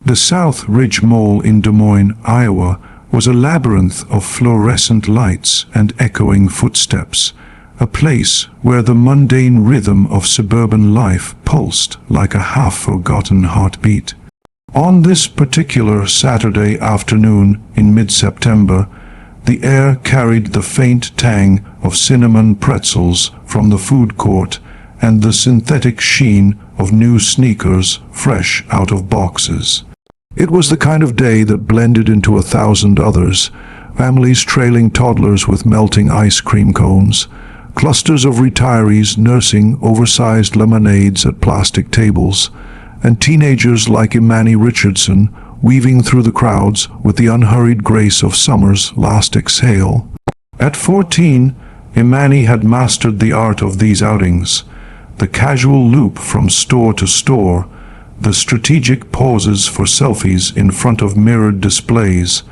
The South Ridge Mall in Des Moines, Iowa, was a labyrinth of fluorescent lights and echoing footsteps, a place where the mundane rhythm of suburban life pulsed like a half-forgotten heartbeat. On this particular Saturday afternoon in mid-September, the air carried the faint tang of cinnamon pretzels from the food court and the synthetic sheen of new sneakers fresh out of boxes. It was the kind of day that blended into 1,000 others, families trailing toddlers with melting ice cream cones, clusters of retirees nursing oversized lemonades at plastic tables, and teenagers like Imani Richardson weaving through the crowds with the unhurried grace of summer's last exhale. At 14, Imani had mastered the art of these outings, the casual loop from store to store, the strategic pauses for selfies in front of mirrored displays,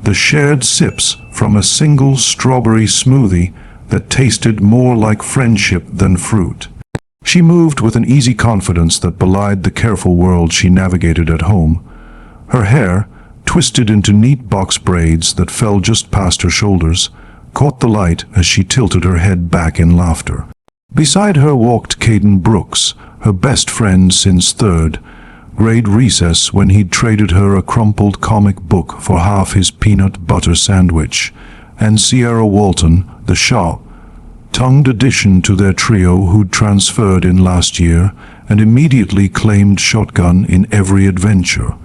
the shared sips from a single strawberry smoothie that tasted more like friendship than fruit. She moved with an easy confidence that belied the careful world she navigated at home. Her hair, twisted into neat box braids that fell just past her shoulders, caught the light as she tilted her head back in laughter. Beside her walked Caden Brooks, her best friend since third grade recess, when he'd traded her a crumpled comic book for half his peanut butter sandwich, and Sierra Walton, the sharp-tongued addition to their trio who'd transferred in last year and immediately claimed shotgun in every adventure.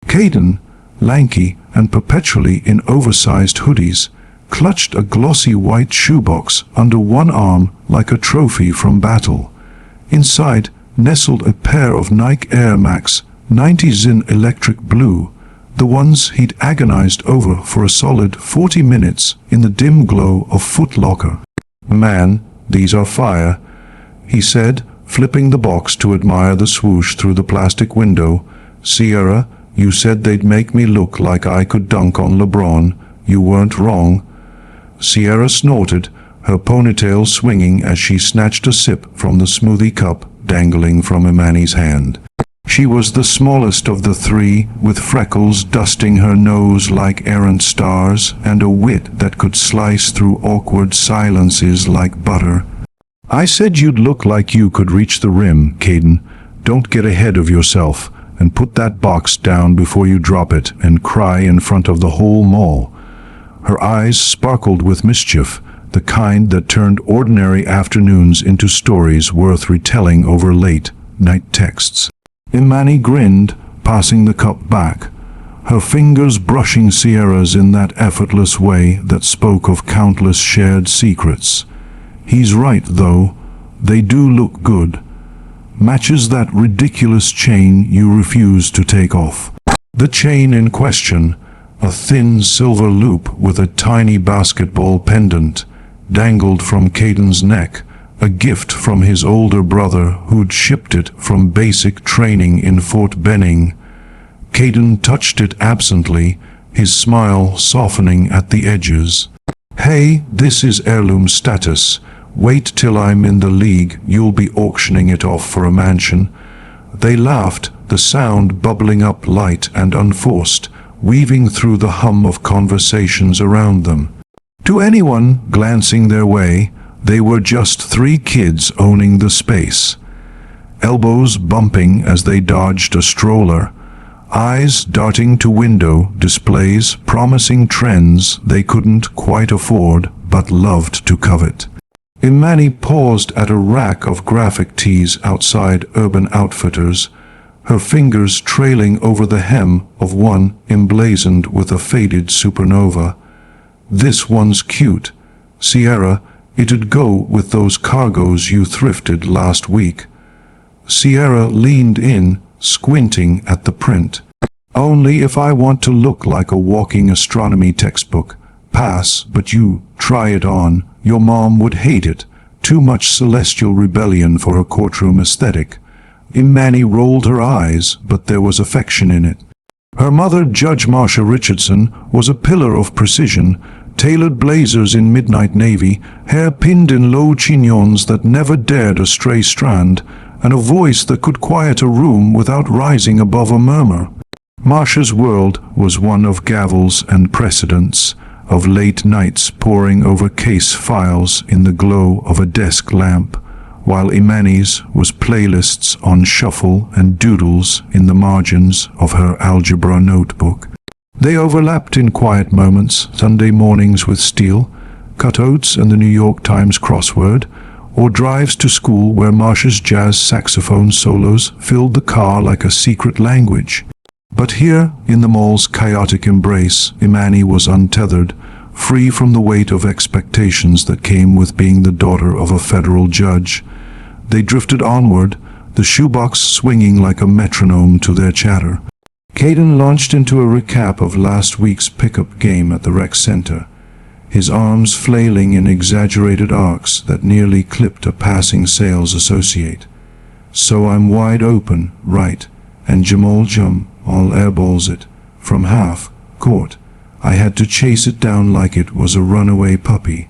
Caden, lanky and perpetually in oversized hoodies, clutched a glossy white shoebox under one arm like a trophy from battle. Inside nestled a pair of Nike Air Max 90s in electric blue, the ones he'd agonized over for a solid 40 minutes in the dim glow of Foot Locker. "Man, these are fire," he said, flipping the box to admire the swoosh through the plastic window. "Sierra, you said they'd make me look like I could dunk on LeBron. You weren't wrong." Sierra snorted, her ponytail swinging as she snatched a sip from the smoothie cup dangling from Imani's hand. She was the smallest of the three, with freckles dusting her nose like errant stars and a wit that could slice through awkward silences like butter. "I said you'd look like you could reach the rim, Caden. Don't get ahead of yourself, and put that box down before you drop it and cry in front of the whole mall." Her eyes sparkled with mischief, the kind that turned ordinary afternoons into stories worth retelling over late-night texts. Imani grinned, passing the cup back, her fingers brushing Sierra's in that effortless way that spoke of countless shared secrets. "He's right, though. They do look good. Matches that ridiculous chain you refuse to take off." The chain in question, a thin silver loop with a tiny basketball pendant, dangled from Caden's neck, a gift from his older brother who'd shipped it from basic training in Fort Benning. Caden touched it absently, his smile softening at the edges. "Hey, this is heirloom status. Wait till I'm in the league, you'll be auctioning it off for a mansion." They laughed, the sound bubbling up light and unforced, weaving through the hum of conversations around them. To anyone glancing their way, they were just three kids owning the space. Elbows bumping as they dodged a stroller, eyes darting to window displays promising trends they couldn't quite afford but loved to covet. Imani paused at a rack of graphic tees outside Urban Outfitters, her fingers trailing over the hem of one emblazoned with a faded supernova. "This one's cute. Sierra, it'd go with those cargos you thrifted last week." Sierra leaned in, squinting at the print. "Only if I want to look like a walking astronomy textbook. Pass, but you try it on. Your mom would hate it. Too much celestial rebellion for her courtroom aesthetic." Imani rolled her eyes, but there was affection in it. Her mother, Judge Marcia Richardson, was a pillar of precision, tailored blazers in midnight navy, hair pinned in low chignons that never dared a stray strand, and a voice that could quiet a room without rising above a murmur. Marcia's world was one of gavels and precedents, of late nights poring over case files in the glow of a desk lamp, while Imani's was playlists on shuffle and doodles in the margins of her algebra notebook. They overlapped in quiet moments, Sunday mornings with Steele, cut oats and the New York Times crossword, or drives to school where Marcia's jazz saxophone solos filled the car like a secret language. But here, in the mall's chaotic embrace, Imani was untethered, free from the weight of expectations that came with being the daughter of a federal judge. They drifted onward, the shoebox swinging like a metronome to their chatter. Caden launched into a recap of last week's pickup game at the rec center, his arms flailing in exaggerated arcs that nearly clipped a passing sales associate. So I'm wide open, right, and Jamal Jum all airballs it, from half court. I had to chase it down like it was a runaway puppy.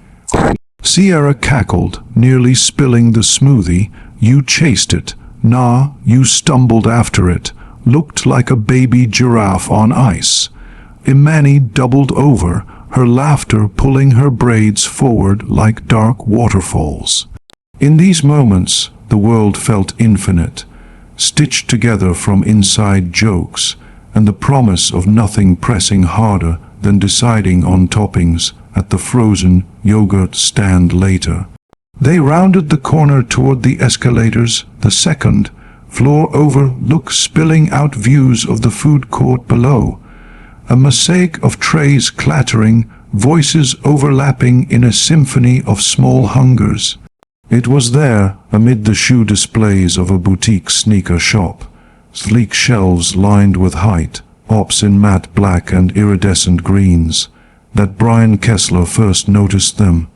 Sierra cackled, nearly spilling the smoothie. You chased it. Nah, you stumbled after it. Looked like a baby giraffe on ice. Imani doubled over, her laughter pulling her braids forward like dark waterfalls. In these moments, the world felt infinite, stitched together from inside jokes, and the promise of nothing pressing harder than deciding on toppings at the frozen yogurt stand later. They rounded the corner toward the escalators, the second floor over, spilling out views of the food court below. A mosaic of trays clattering, voices overlapping in a symphony of small hungers. It was there, amid the shoe displays of a boutique sneaker shop, sleek shelves lined with height, ops in matte black and iridescent greens, that Brian Kesler first noticed them.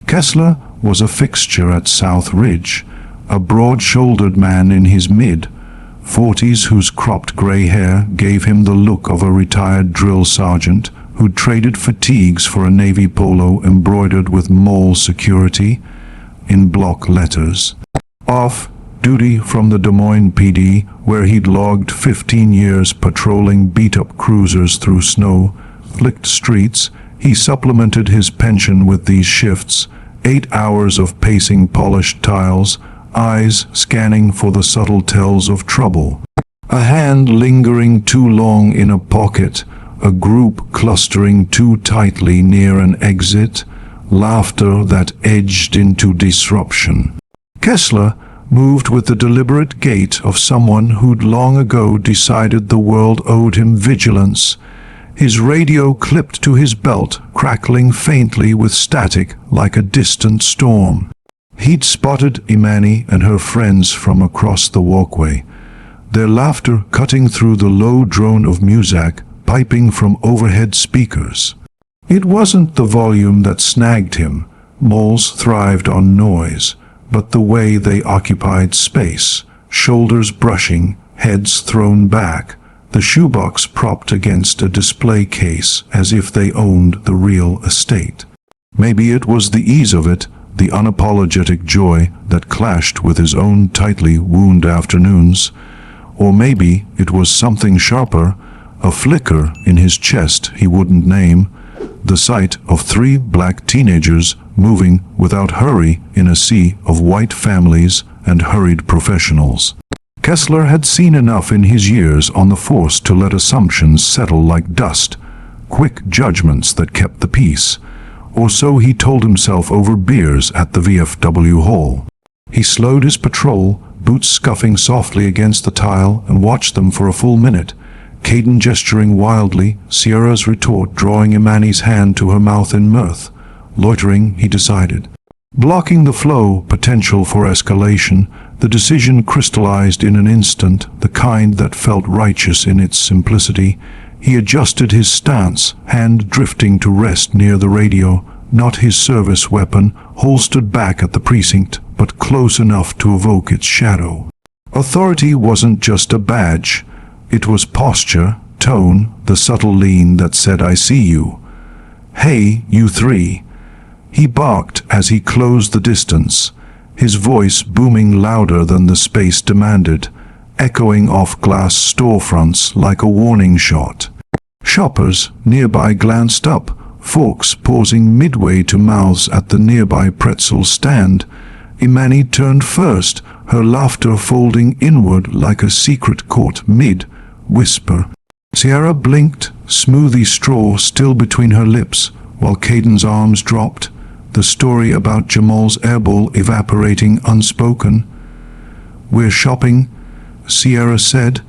Kesler was a fixture at South Ridge, a broad-shouldered man in his mid-40s whose cropped gray hair gave him the look of a retired drill sergeant who'd traded fatigues for a navy polo embroidered with mall security in block letters. Off duty from the Des Moines PD, where he'd logged 15 years patrolling beat-up cruisers through snow-flicked streets, he supplemented his pension with these shifts, 8 hours of pacing polished tiles, eyes scanning for the subtle tells of trouble. A hand lingering too long in a pocket, a group clustering too tightly near an exit, laughter that edged into disruption. Kesler moved with the deliberate gait of someone who'd long ago decided the world owed him vigilance. His radio clipped to his belt, crackling faintly with static like a distant storm. He'd spotted Imani and her friends from across the walkway, their laughter cutting through the low drone of music piping from overhead speakers. It wasn't the volume that snagged him. Malls thrived on noise, but the way they occupied space, shoulders brushing, heads thrown back, the shoebox propped against a display case as if they owned the real estate. Maybe it was the ease of it, the unapologetic joy that clashed with his own tightly wound afternoons, or maybe it was something sharper, a flicker in his chest he wouldn't name, the sight of 3 black teenagers moving without hurry in a sea of white families and hurried professionals. Kesler had seen enough in his years on the force to let assumptions settle like dust, quick judgments that kept the peace, or so he told himself over beers at the VFW hall. He slowed his patrol, boots scuffing softly against the tile, and watched them for a full minute, Caden gesturing wildly, Sierra's retort drawing Imani's hand to her mouth in mirth. Loitering, he decided. Blocking the flow, potential for escalation, the decision crystallized in an instant, the kind that felt righteous in its simplicity. He adjusted his stance, hand drifting to rest near the radio, not his service weapon, holstered back at the precinct, but close enough to evoke its shadow. Authority wasn't just a badge. It was posture, tone, the subtle lean that said, "I see you. Hey, you 3. He barked as he closed the distance, his voice booming louder than the space demanded. echoing off glass storefronts like a warning shot. Shoppers nearby glanced up, forks pausing midway to mouths at the nearby pretzel stand. Imani turned first, her laughter folding inward like a secret caught mid-whisper. Sierra blinked, smoothie straw still between her lips, while Caden's arms dropped, the story about Jamal's airball evaporating unspoken. "We're shopping," Sierra said,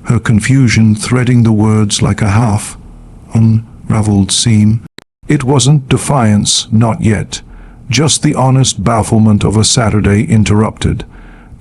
her confusion threading the words like a half-unraveled seam. It wasn't defiance, not yet, just the honest bafflement of a Saturday interrupted.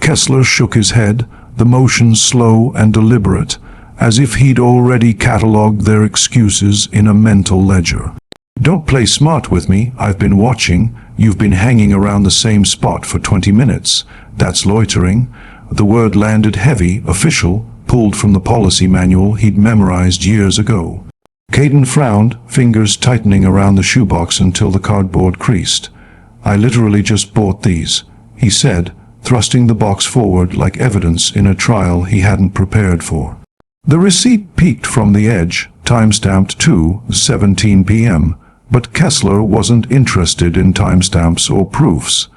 Kesler shook his head, the motion slow and deliberate, as if he'd already catalogued their excuses in a mental ledger. "Don't play smart with me, I've been watching. You've been hanging around the same spot for 20 minutes. That's loitering." The word landed heavy, official, pulled from the policy manual he'd memorized years ago. Caden frowned, fingers tightening around the shoebox until the cardboard creased. "I literally just bought these," he said, thrusting the box forward like evidence in a trial he hadn't prepared for. The receipt peeked from the edge, time-stamped 2:17 p.m., but Kesler wasn't interested in timestamps or proofs.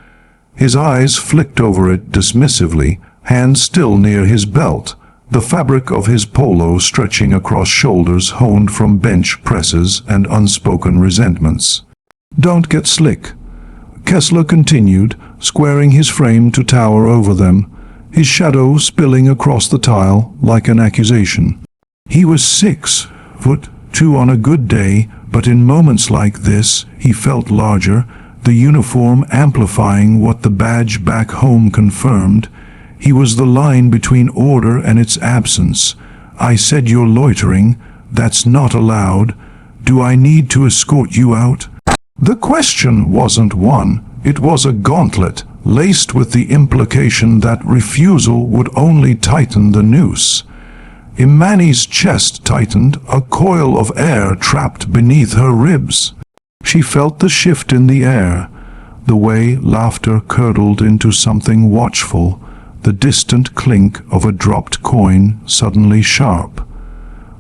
His eyes flicked over it dismissively, hands still near his belt, the fabric of his polo stretching across shoulders honed from bench presses and unspoken resentments. "Don't get slick," Kesler continued, squaring his frame to tower over them, his shadow spilling across the tile like an accusation. He was 6'2" on a good day, but in moments like this he felt larger, the uniform amplifying what the badge back home confirmed. He was the line between order and its absence. "I said you're loitering. That's not allowed. Do I need to escort you out?" The question wasn't one, it was a gauntlet, laced with the implication that refusal would only tighten the noose. Imani's chest tightened, a coil of air trapped beneath her ribs. She felt the shift in the air, the way laughter curdled into something watchful, the distant clink of a dropped coin suddenly sharp.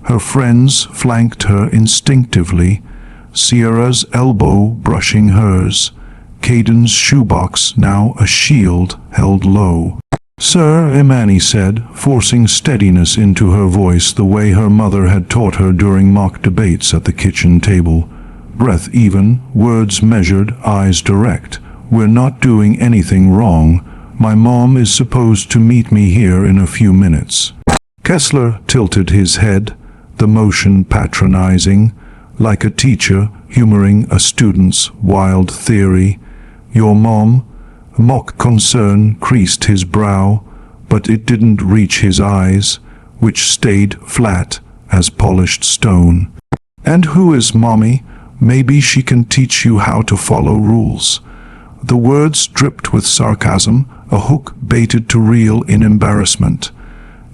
Her friends flanked her instinctively, Sierra's elbow brushing hers, Caden's shoebox now a shield held low. "Sir," Imani said, forcing steadiness into her voice the way her mother had taught her during mock debates at the kitchen table. Breath even, words measured, eyes direct. "We're not doing anything wrong. My mom is supposed to meet me here in a few minutes." Kesler tilted his head, the motion patronizing, like a teacher humoring a student's wild theory. "Your mom?" Mock concern creased his brow, but it didn't reach his eyes, which stayed flat as polished stone. "And who is Mommy? Maybe she can teach you how to follow rules." The words dripped with sarcasm, a hook baited to reel in embarrassment.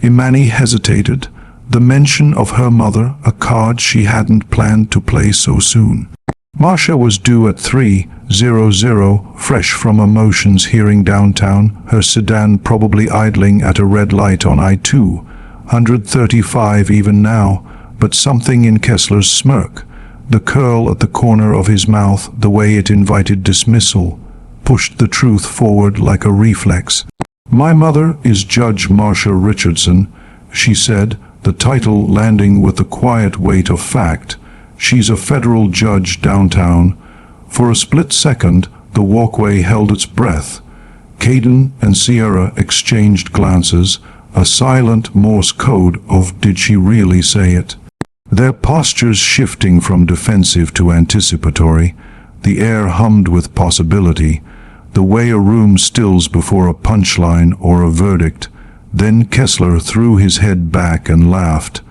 Imani hesitated, the mention of her mother a card she hadn't planned to play so soon. Marcia was due at 3:00, fresh from emotions hearing downtown, her sedan probably idling at a red light on I-235 even now, but something in Kesler's smirk, the curl at the corner of his mouth, the way it invited dismissal, pushed the truth forward like a reflex. "My mother is Judge Marcia Richardson," she said, the title landing with the quiet weight of fact. "She's a federal judge downtown." For a split second, the walkway held its breath. Caden and Sierra exchanged glances, a silent Morse code of "did she really say it?" Their postures shifting from defensive to anticipatory, the air hummed with possibility, the way a room stills before a punchline or a verdict. Then Kesler threw his head back and laughed.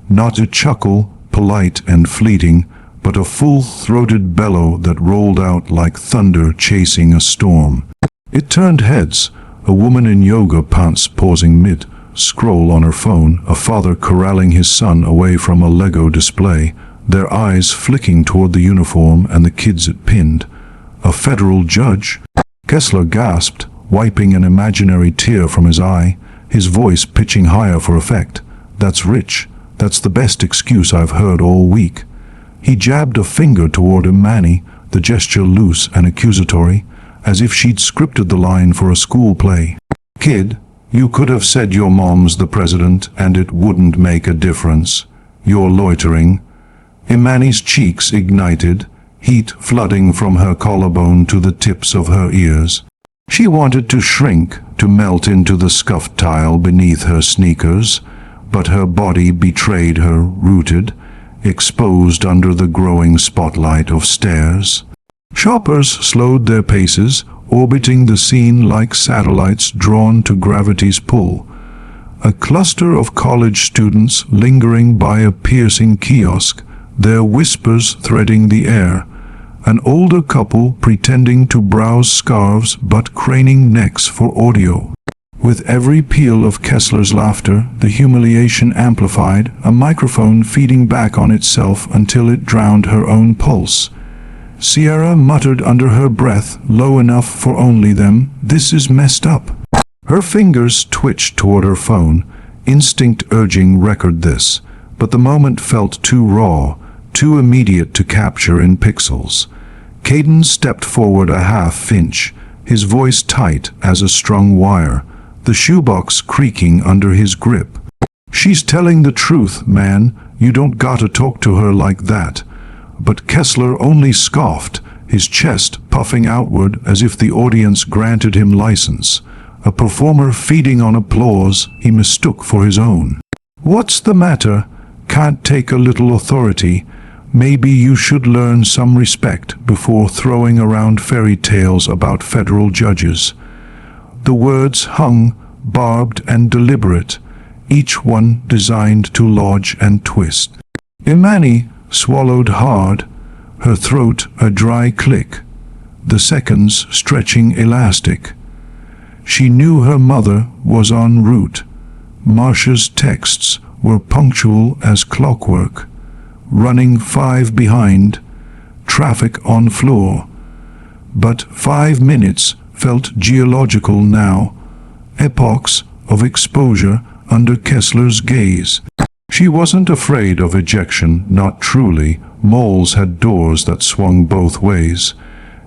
Not a chuckle, polite and fleeting, but a full-throated bellow that rolled out like thunder chasing a storm. It turned heads, a woman in yoga pants pausing mid-scroll on her phone, a father corralling his son away from a Lego display, their eyes flicking toward the uniform and the kids it pinned. A federal judge? Kesler gasped, wiping an imaginary tear from his eye. his voice pitching higher for effect. "That's rich. That's the best excuse I've heard all week." He jabbed a finger toward Imani, the gesture loose and accusatory, as if she'd scripted the line for a school play. "Kid, you could have said your mom's the president and it wouldn't make a difference. You're loitering." Imani's cheeks ignited, heat flooding from her collarbone to the tips of her ears. She wanted to shrink, to melt into the scuffed tile beneath her sneakers, but her body betrayed her, rooted, exposed under the growing spotlight of stares. Shoppers slowed their paces, orbiting the scene like satellites drawn to gravity's pull. A cluster of college students lingering by a piercing kiosk, their whispers threading the air. An older couple pretending to browse scarves but craning necks for audio. With every peal of Kesler's laughter, the humiliation amplified, a microphone feeding back on itself until it drowned her own pulse. Sierra muttered under her breath, low enough for only them, "This is messed up." Her fingers twitched toward her phone, instinct urging record this, but the moment felt too raw, too immediate to capture in pixels. Caden stepped forward a half-inch, his voice tight as a strung wire, the shoebox creaking under his grip. "She's telling the truth, man. You don't gotta talk to her like that." But Kesler only scoffed, his chest puffing outward as if the audience granted him license. A performer feeding on applause he mistook for his own. "What's the matter? Can't take a little authority? Maybe you should learn some respect before throwing around fairy tales about federal judges." The words hung, barbed and deliberate, each one designed to lodge and twist. Imani swallowed hard, her throat a dry click, the seconds stretching elastic. She knew her mother was en route. Marcia's texts were punctual as clockwork, running 5 behind, traffic on floor. But 5 minutes felt geological now, epochs of exposure under Kesler's gaze. She wasn't afraid of ejection, not truly. Moles had doors that swung both ways.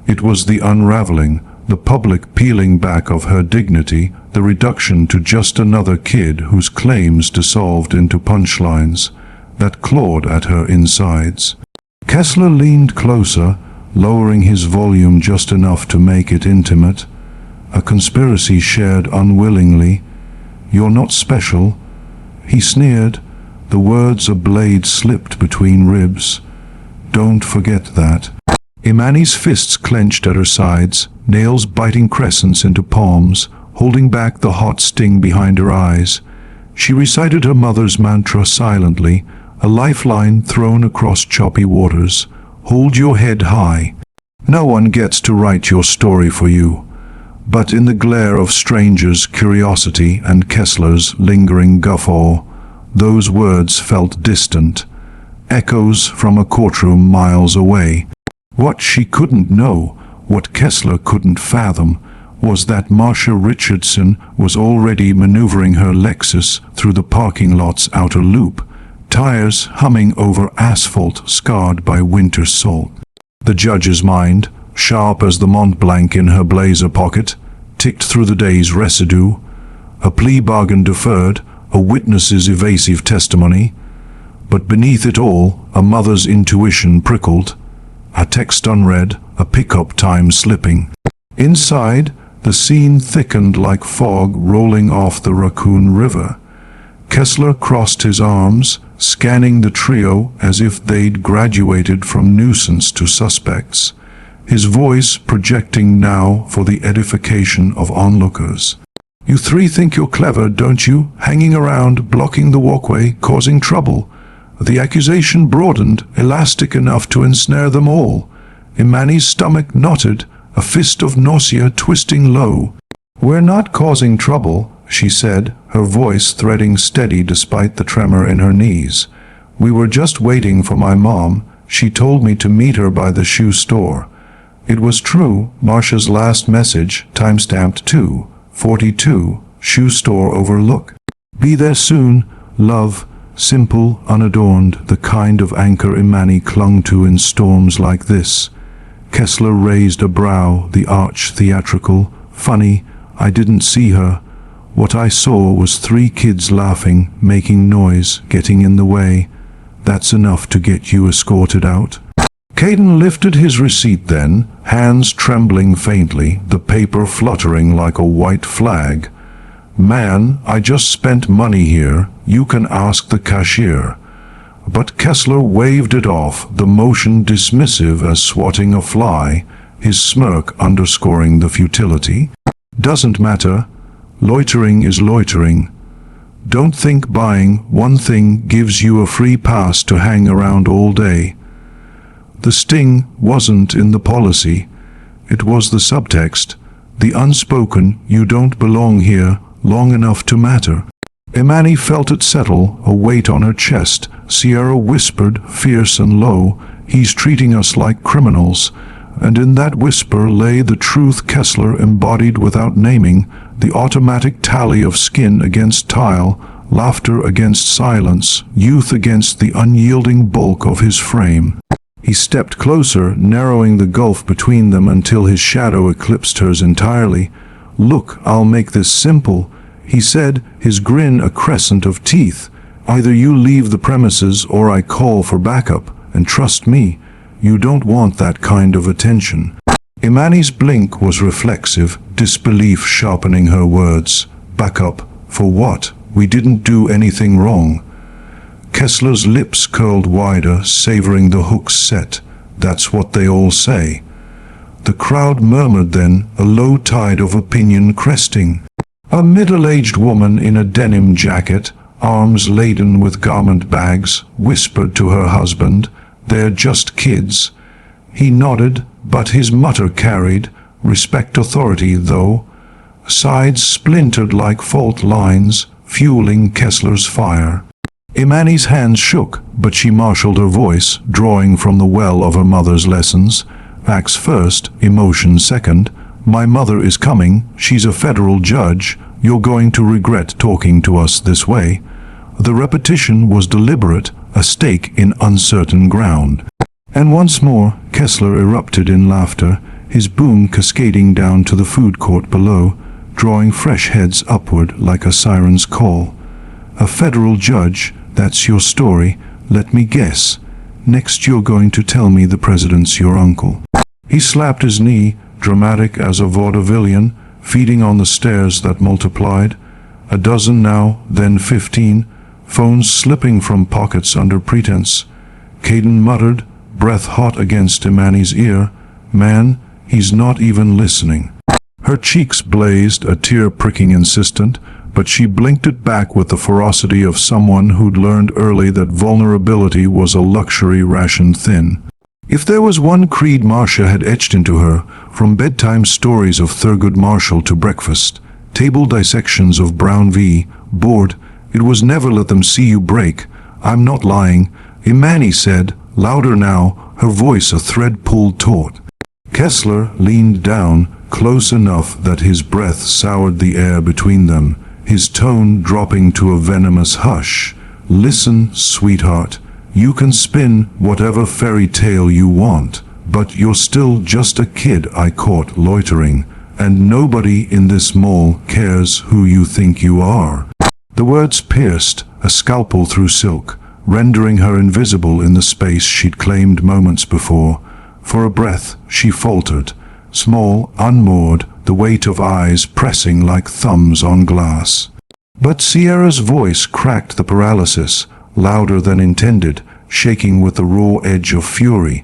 It was the unraveling, the public peeling back of her dignity, the reduction to just another kid whose claims dissolved into punchlines, that clawed at her insides. Kesler leaned closer, lowering his volume just enough to make it intimate. A conspiracy shared unwillingly. "You're not special," he sneered, the words a blade slipped between ribs. "Don't forget that." Imani's fists clenched at her sides, nails biting crescents into palms, holding back the hot sting behind her eyes. She recited her mother's mantra silently, a lifeline thrown across choppy waters. "Hold your head high. No one gets to write your story for you." But in the glare of strangers' curiosity and Kesler's lingering guffaw, those words felt distant, echoes from a courtroom miles away. What she couldn't know, what Kesler couldn't fathom, was that Marcia Richardson was already maneuvering her Lexus through the parking lot's outer loop, tires humming over asphalt scarred by winter salt. The judge's mind, sharp as the Mont Blanc in her blazer pocket, ticked through the day's residue. A plea bargain deferred, a witness's evasive testimony. But beneath it all, a mother's intuition prickled. A text unread, a pickup time slipping. Inside, the scene thickened like fog rolling off the Raccoon River. Kesler crossed his arms, scanning the trio as if they'd graduated from nuisance to suspects, his voice projecting now for the edification of onlookers. "You three think you're clever, don't you? Hanging around, blocking the walkway, causing trouble." The accusation broadened, elastic enough to ensnare them all. Imani's stomach knotted, a fist of nausea twisting low. "We're not causing trouble," she said, her voice threading steady despite the tremor in her knees. "We were just waiting for my mom. She told me to meet her by the shoe store." It was true, Marcia's last message, timestamped 2:42, shoe store overlook. Be there soon, love, simple, unadorned, the kind of anchor Imani clung to in storms like this. Kesler raised a brow, the arch theatrical. Funny, I didn't see her. What I saw was 3 kids laughing, making noise, getting in the way. That's enough to get you escorted out. Caden lifted his receipt then, hands trembling faintly, the paper fluttering like a white flag. Man, I just spent money here. You can ask the cashier. But Kesler waved it off, the motion dismissive as swatting a fly, his smirk underscoring the futility. Doesn't matter. Loitering is loitering. Don't think buying one thing gives you a free pass to hang around all day. The sting wasn't in the policy. It was the subtext, the unspoken "you don't belong here" long enough to matter. Imani felt it settle, a weight on her chest. Sierra whispered, fierce and low, "He's treating us like criminals." And in that whisper lay the truth Kesler embodied without naming, the automatic tally of skin against tile, laughter against silence, youth against the unyielding bulk of his frame. He stepped closer, narrowing the gulf between them until his shadow eclipsed hers entirely. "Look, I'll make this simple," he said, his grin a crescent of teeth. "Either you leave the premises or I call for backup, and trust me, you don't want that kind of attention." Imani's blink was reflexive, disbelief sharpening her words. "Backup? For what? We didn't do anything wrong." Kesler's lips curled wider, savoring the hook's set. "That's what they all say." The crowd murmured then, a low tide of opinion cresting. A middle-aged woman in a denim jacket, arms laden with garment bags, whispered to her husband, "They're just kids." He nodded, but his mutter carried, "Respect authority, though." Sides splintered like fault lines, fueling Kesler's fire. Imani's hands shook, but she marshaled her voice, drawing from the well of her mother's lessons. "Facts first, emotion second. My mother is coming. She's a federal judge. You're going to regret talking to us this way." The repetition was deliberate, a stake in uncertain ground. And once more, Kesler erupted in laughter, his boom cascading down to the food court below, drawing fresh heads upward like a siren's call. "A federal judge, that's your story. Let me guess. Next you're going to tell me the president's your uncle." He slapped his knee, dramatic as a vaudevillian, feeding on the stares that multiplied. A dozen now, then 15, phones slipping from pockets under pretense. Caden muttered, breath hot against Imani's ear, "Man, he's not even listening." Her cheeks blazed, a tear pricking insistent, but she blinked it back with the ferocity of someone who'd learned early that vulnerability was a luxury rationed thin. If there was one creed Marcia had etched into her, from bedtime stories of Thurgood Marshall to breakfast, table dissections of Brown v. Board, it was never let them see you break. "I'm not lying," Imani said, louder now, her voice a thread pulled taut. Kesler leaned down, close enough that his breath soured the air between them, his tone dropping to a venomous hush. "Listen, sweetheart. You can spin whatever fairy tale you want, but you're still just a kid I caught loitering, and nobody in this mall cares who you think you are." The words pierced, a scalpel through silk, rendering her invisible in the space she'd claimed moments before. For a breath, she faltered, small, unmoored, the weight of eyes pressing like thumbs on glass. But Sierra's voice cracked the paralysis, louder than intended, shaking with the raw edge of fury.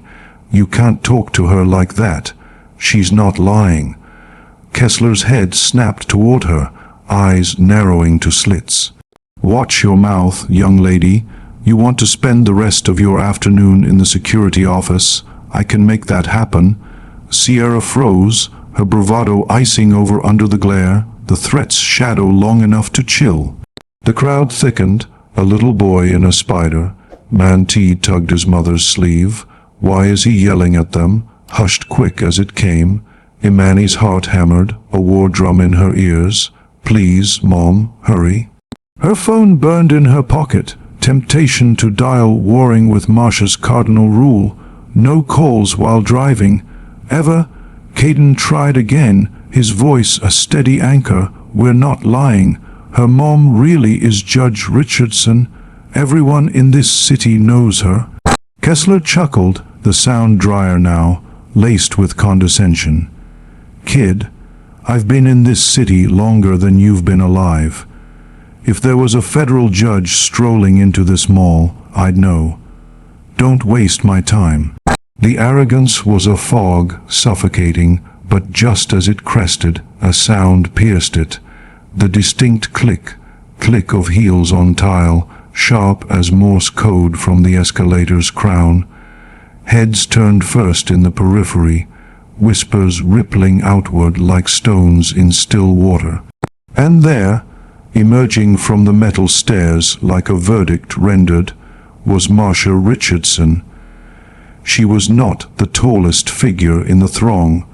"You can't talk to her like that. She's not lying." Kesler's head snapped toward her, eyes narrowing to slits. "Watch your mouth, young lady. You want to spend the rest of your afternoon in the security office. I can make that happen." Sierra froze, her bravado icing over under the glare, the threat's shadow long enough to chill. The crowd thickened, a little boy in a spider. Manti tugged his mother's sleeve. "Why is he yelling at them?" Hushed quick as it came. Imani's heart hammered, a war drum in her ears. "Please, Mom, hurry." Her phone burned in her pocket, temptation to dial warring with Marcia's cardinal rule: no calls while driving. Ever? Caden tried again, his voice a steady anchor. "We're not lying. Her mom really is Judge Richardson. Everyone in this city knows her." Kesler chuckled, the sound drier now, laced with condescension. "Kid, I've been in this city longer than you've been alive. If there was a federal judge strolling into this mall, I'd know. Don't waste my time." The arrogance was a fog, suffocating, but just as it crested, a sound pierced it. The distinct click of heels on tile, sharp as Morse code from the escalator's crown. Heads turned first in the periphery, whispers rippling outward like stones in still water. And there, emerging from the metal stairs like a verdict rendered, was Marcia Richardson. She was not the tallest figure in the throng,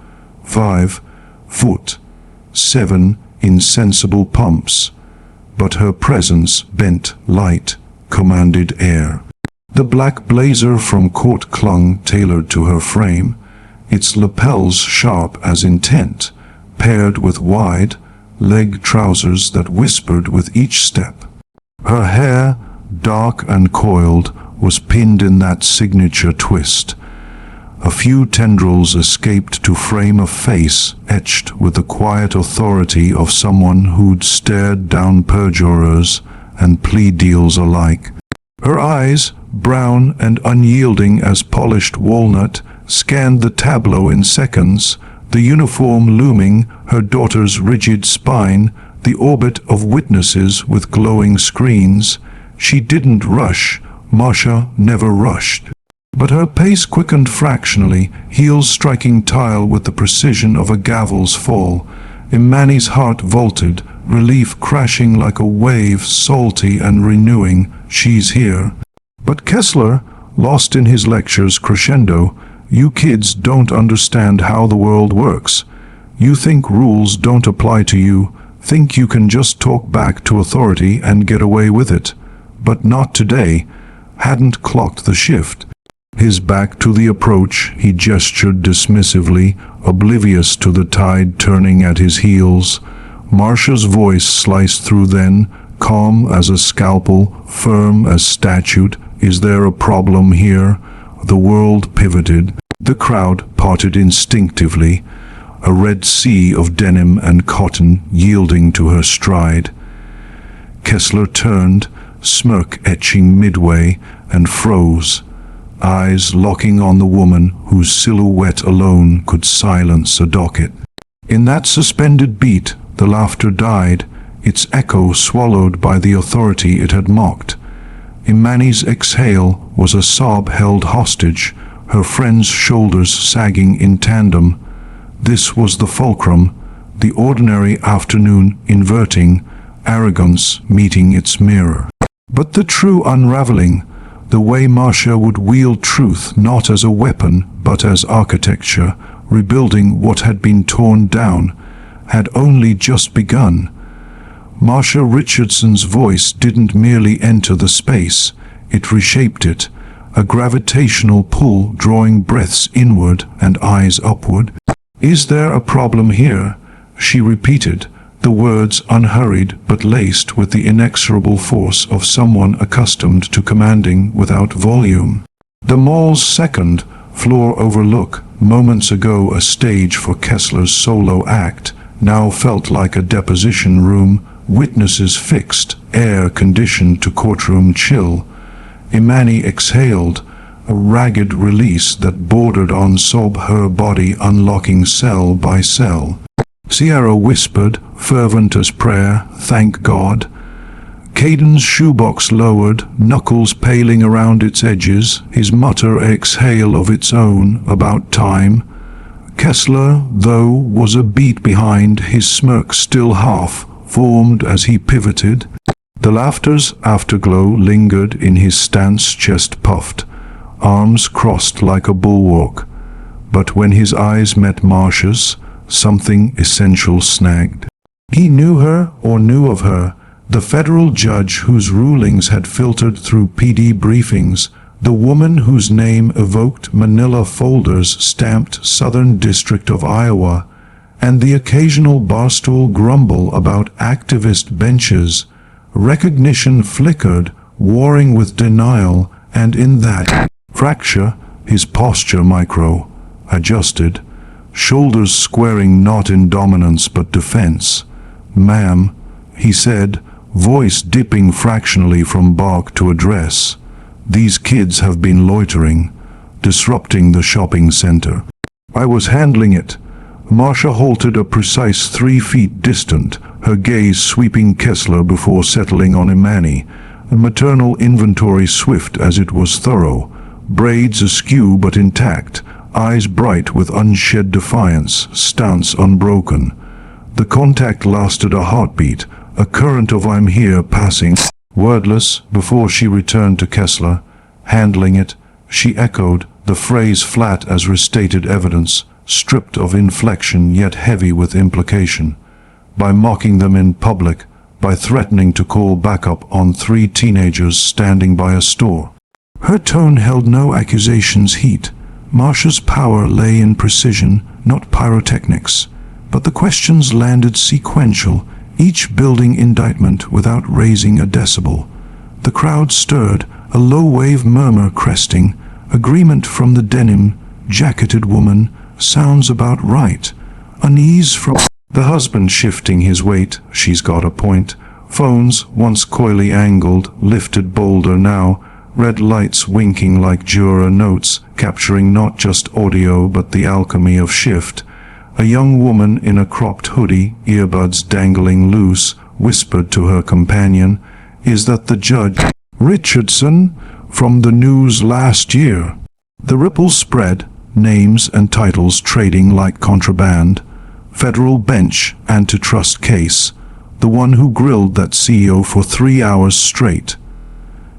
5'7" in sensible pumps, but her presence bent light, commanded air. The black blazer from court clung tailored to her frame, its lapels sharp as intent, paired with wide, leg trousers that whispered with each step. Her hair, dark and coiled, was pinned in that signature twist. A few tendrils escaped to frame a face etched with the quiet authority of someone who'd stared down perjurers and plea deals alike. Her eyes, brown and unyielding as polished walnut, scanned the tableau in seconds, the uniform looming, her daughter's rigid spine, the orbit of witnesses with glowing screens. She didn't rush. Marcia never rushed. But her pace quickened fractionally, heels striking tile with the precision of a gavel's fall. Imani's heart vaulted, relief crashing like a wave, salty and renewing. She's here. But Kesler, lost in his lecture's crescendo: "You kids don't understand how the world works. You think rules don't apply to you, think you can just talk back to authority and get away with it. But not today." Hadn't clocked the shift. His back to the approach, he gestured dismissively, oblivious to the tide turning at his heels. Marcia's voice sliced through then, calm as a scalpel, firm as statute. "Is there a problem here?" The world pivoted. The crowd parted instinctively, a red sea of denim and cotton yielding to her stride. Kesler turned, smirk etching midway, and froze, eyes locking on the woman whose silhouette alone could silence a docket. In that suspended beat, the laughter died, its echo swallowed by the authority it had mocked. Imani's exhale was a sob held hostage, her friend's shoulders sagging in tandem. This was the fulcrum, the ordinary afternoon inverting, arrogance meeting its mirror. But the true unraveling, the way Marcia would wield truth not as a weapon but as architecture, rebuilding what had been torn down, had only just begun. Marcia Richardson's voice didn't merely enter the space, it reshaped it, a gravitational pull drawing breaths inward and eyes upward. "Is there a problem here?" she repeated, the words unhurried but laced with the inexorable force of someone accustomed to commanding without volume. The mall's second floor overlook, moments ago a stage for Kesler's solo act, now felt like a deposition room, witnesses fixed, air conditioned to courtroom chill. Imani exhaled, a ragged release that bordered on sob, her body unlocking cell by cell. Sierra whispered, fervent as prayer, "Thank God." Caden's shoebox lowered, knuckles paling around its edges, his mutter exhale of its own, about time. Kesler, though, was a beat behind, his smirk still half-formed as he pivoted. The laughter's afterglow lingered in his stance, chest puffed, arms crossed like a bulwark. But when his eyes met Marcia's, something essential snagged. He knew her or knew of her, the federal judge whose rulings had filtered through PD briefings, the woman whose name evoked manila folders stamped Southern District of Iowa, and the occasional barstool grumble about activist benches. Recognition flickered, warring with denial, and in that fracture, his posture adjusted, shoulders squaring not in dominance but defense. "Ma'am," he said, voice dipping fractionally from bark to address, "these kids have been loitering, disrupting the shopping center." "I was handling it." Marcia halted a precise 3 feet distant, her gaze sweeping Kesler before settling on Imani, a maternal inventory swift as it was thorough, braids askew but intact, eyes bright with unshed defiance, stance unbroken. The contact lasted a heartbeat, a current of "I'm here" passing. Wordless, before she returned to Kesler, handling it, she echoed, the phrase flat as restated evidence, stripped of inflection yet heavy with implication. By mocking them in public, by threatening to call backup on 3 teenagers standing by a store. Her tone held no accusation's heat. Marcia's power lay in precision, not pyrotechnics. But the questions landed sequential, each building indictment without raising a decibel. The crowd stirred, a low-wave murmur cresting, agreement from the denim-jacketed woman, sounds about right, unease from the husband shifting his weight, she's got a point. Phones, once coyly angled, lifted bolder now, red lights winking like juror notes, capturing not just audio but the alchemy of shift. A young woman in a cropped hoodie, earbuds dangling loose, whispered to her companion, "Is that the judge Richardson from the news last year?" The ripples spread, names and titles trading like contraband. Federal bench, antitrust case, the one who grilled that CEO for 3 hours straight.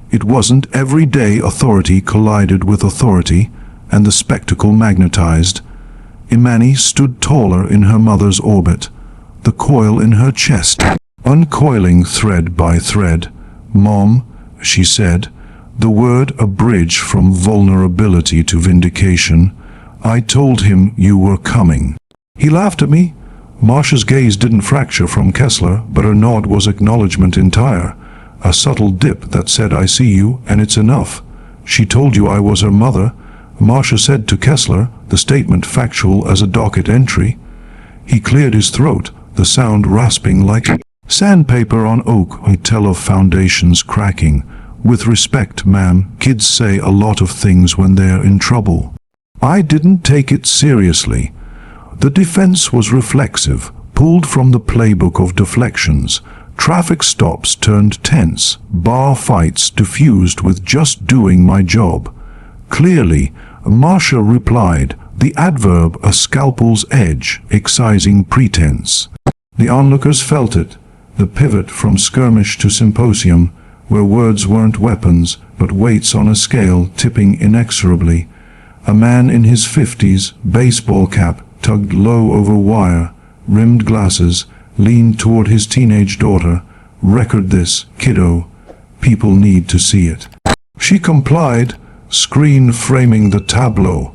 It wasn't everyday authority collided with authority, and the spectacle magnetized. Imani stood taller in her mother's orbit, the coil in her chest, uncoiling thread by thread. "Mom," she said, the word a bridge from vulnerability to vindication, "I told him you were coming." He laughed at me. Marcia's gaze didn't fracture from Kesler, but her nod was acknowledgement entire, a subtle dip that said, "I see you, and it's enough." "She told you I was her mother," Marcia said to Kesler, the statement factual as a docket entry. He cleared his throat, the sound rasping like sandpaper on oak. "I tell of foundations cracking. With respect, ma'am, kids say a lot of things when they're in trouble." I didn't take it seriously. The defense was reflexive, pulled from the playbook of deflections. Traffic stops turned tense, bar fights diffused with just doing my job. Clearly, Marcia replied, the adverb a scalpel's edge, excising pretense. The onlookers felt it, the pivot from skirmish to symposium, where words weren't weapons, but weights on a scale tipping inexorably. A man in his 50s, baseball cap tugged low over wire, rimmed glasses, leaned toward his teenage daughter. "Record this, kiddo. People need to see it." She complied, screen framing the tableau.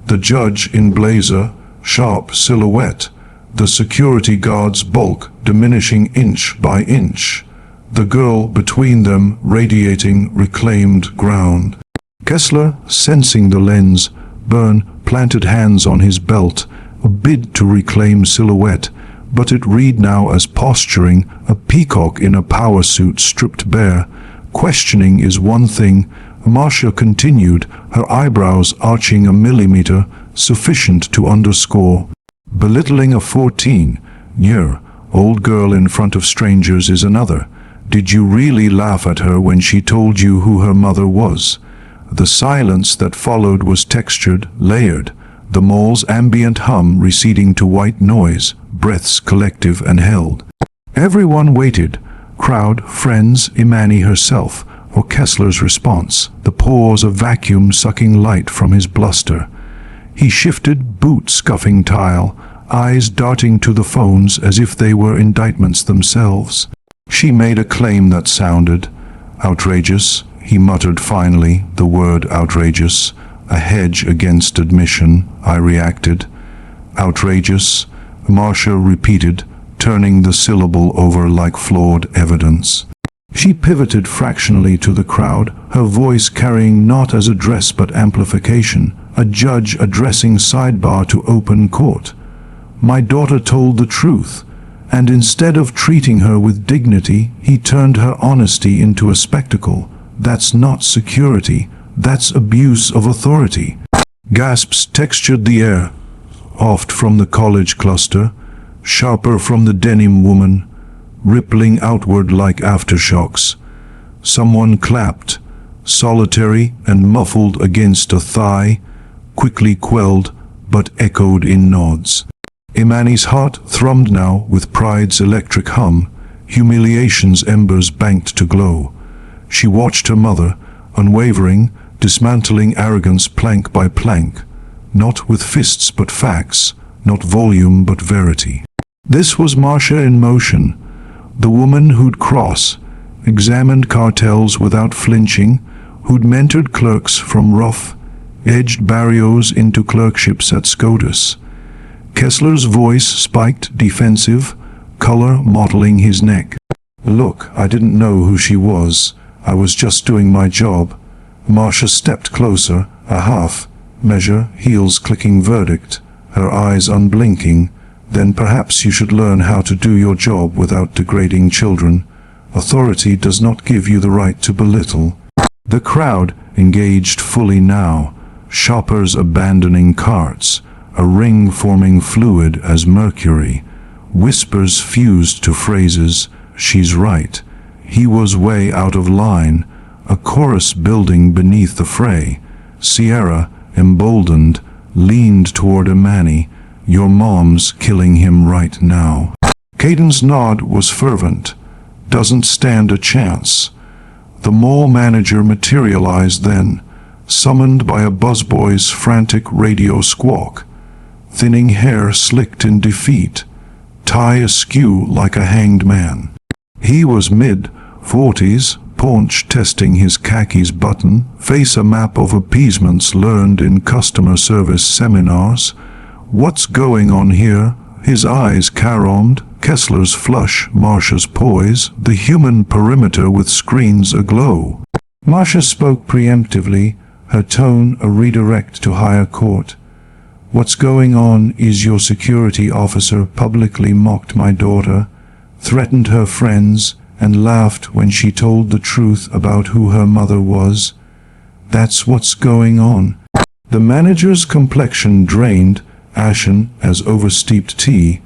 The judge in blazer, sharp silhouette. The security guard's bulk diminishing inch by inch. The girl between them radiating reclaimed ground. Kesler, sensing the lens, burn, planted hands on his belt, a bid to reclaim silhouette, but it read now as posturing, a peacock in a power suit stripped bare. Questioning is one thing, Marcia continued, her eyebrows arching a millimeter, sufficient to underscore. Belittling a 14-year-old girl in front of strangers is another. Did you really laugh at her when she told you who her mother was? The silence that followed was textured, layered, the mall's ambient hum receding to white noise, breaths collective and held. Everyone waited, crowd, friends, Imani herself, or Kesler's response, the pause of vacuum sucking light from his bluster. He shifted, boot scuffing tile, eyes darting to the phones as if they were indictments themselves. She made a claim that sounded outrageous. He muttered finally the word outrageous. A hedge against admission, I reacted. Outrageous, Marcia repeated, turning the syllable over like flawed evidence. She pivoted fractionally to the crowd, her voice carrying not as address but amplification, a judge addressing sidebar to open court. My daughter told the truth, and instead of treating her with dignity, he turned her honesty into a spectacle. That's not security, that's abuse of authority. Gasps textured the air, oft from the college cluster, sharper from the denim woman, rippling outward like aftershocks. Someone clapped, solitary and muffled against a thigh, quickly quelled but echoed in nods. Imani's heart thrummed now with pride's electric hum, humiliation's embers banked to glow. She watched her mother, unwavering, dismantling arrogance plank by plank, not with fists but facts, not volume but verity. This was Marcia in motion, the woman who'd examined cartels without flinching, who'd mentored clerks from rough-edged barrios into clerkships at SCOTUS. Kesler's voice spiked, defensive, color mottling his neck. Look, I didn't know who she was. I was just doing my job. Marcia stepped closer, a half-measure, heels-clicking verdict, her eyes unblinking. Then perhaps you should learn how to do your job without degrading children. Authority does not give you the right to belittle. The crowd engaged fully now, shoppers abandoning carts, a ring forming fluid as mercury. Whispers fused to phrases, she's right. He was way out of line, a chorus building beneath the fray. Sierra, emboldened, leaned toward Imani. Your mom's killing him right now. Caden's nod was fervent. Doesn't stand a chance. The mall manager materialized then, summoned by a buzzboy's frantic radio squawk. Thinning hair slicked in defeat, tie askew like a hanged man. He was mid-40s, paunch testing his khakis button, face a map of appeasements learned in customer service seminars. What's going on here? His eyes caromed, Kesler's flush, Marcia's poise, the human perimeter with screens aglow. Marcia spoke preemptively, her tone a redirect to higher court. What's going on is your security officer publicly mocked my daughter, threatened her friends, and laughed when she told the truth about who her mother was. That's what's going on. The manager's complexion drained, ashen as oversteeped tea.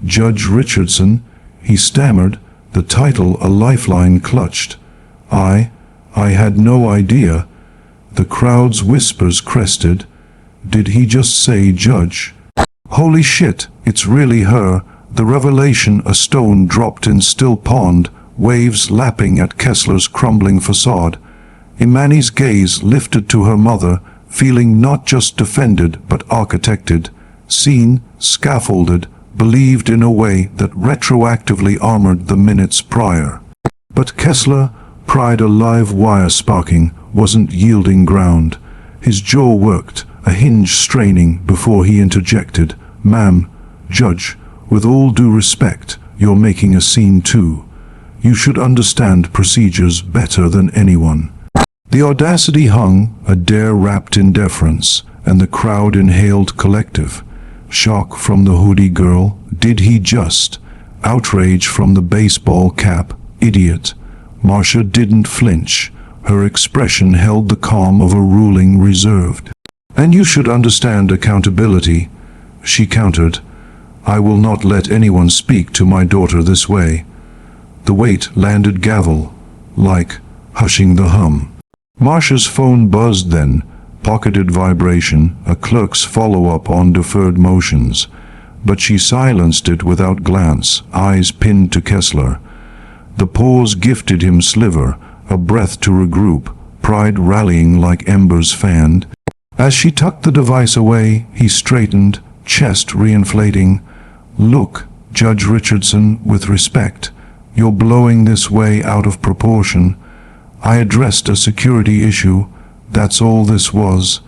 Judge Richardson, he stammered, the title a lifeline clutched. I had no idea. The crowd's whispers crested. Did he just say judge? Holy shit, it's really her. The revelation, a stone dropped in still pond, waves lapping at Kesler's crumbling facade. Imani's gaze lifted to her mother, feeling not just defended but architected, seen, scaffolded, believed in a way that retroactively armored the minutes prior. But Kesler, pride a live wire sparking, wasn't yielding ground. His jaw worked, a hinge straining before he interjected, "Ma'am, Judge, with all due respect, you're making a scene too. You should understand procedures better than anyone." The audacity hung, a dare wrapped in deference, and the crowd inhaled collective. Shock from the hoodie girl, did he just? Outrage from the baseball cap, idiot. Marcia didn't flinch. Her expression held the calm of a ruling reserved. "And you should understand accountability," she countered. "I will not let anyone speak to my daughter this way." The weight landed gavel, like hushing the hum. Marcia's phone buzzed then, pocketed vibration, a clerk's follow-up on deferred motions. But she silenced it without glance, eyes pinned to Kesler. The pause gifted him sliver, a breath to regroup, pride rallying like embers fanned. As she tucked the device away, he straightened, chest reinflating. "Look, Judge Richardson, with respect, you're blowing this way out of proportion. I addressed a security issue, that's all this was."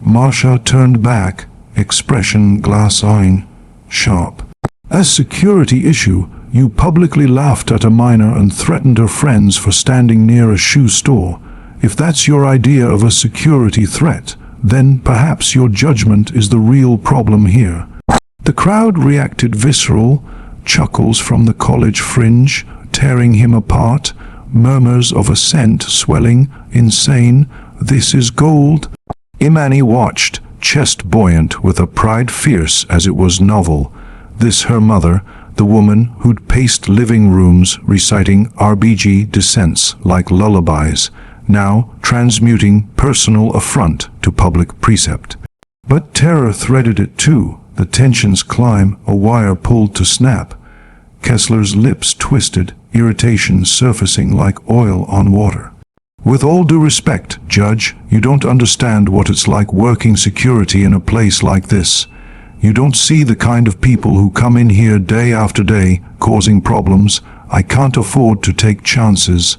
Marcia turned back, expression glass-eyed, sharp. "A security issue? You publicly laughed at a minor and threatened her friends for standing near a shoe store. If that's your idea of a security threat, then perhaps your judgment is the real problem here." The crowd reacted visceral, chuckles from the college fringe, tearing him apart, murmurs of assent swelling, insane, "This is gold." Imani watched, chest buoyant with a pride fierce as it was novel. This her mother, the woman who'd paced living rooms reciting RBG dissents like lullabies, now transmuting personal affront to public precept. But terror threaded it too. The tensions climb, a wire pulled to snap. Kesler's lips twisted, irritation surfacing like oil on water. "With all due respect, Judge, you don't understand what it's like working security in a place like this. You don't see the kind of people who come in here day after day, causing problems. I can't afford to take chances."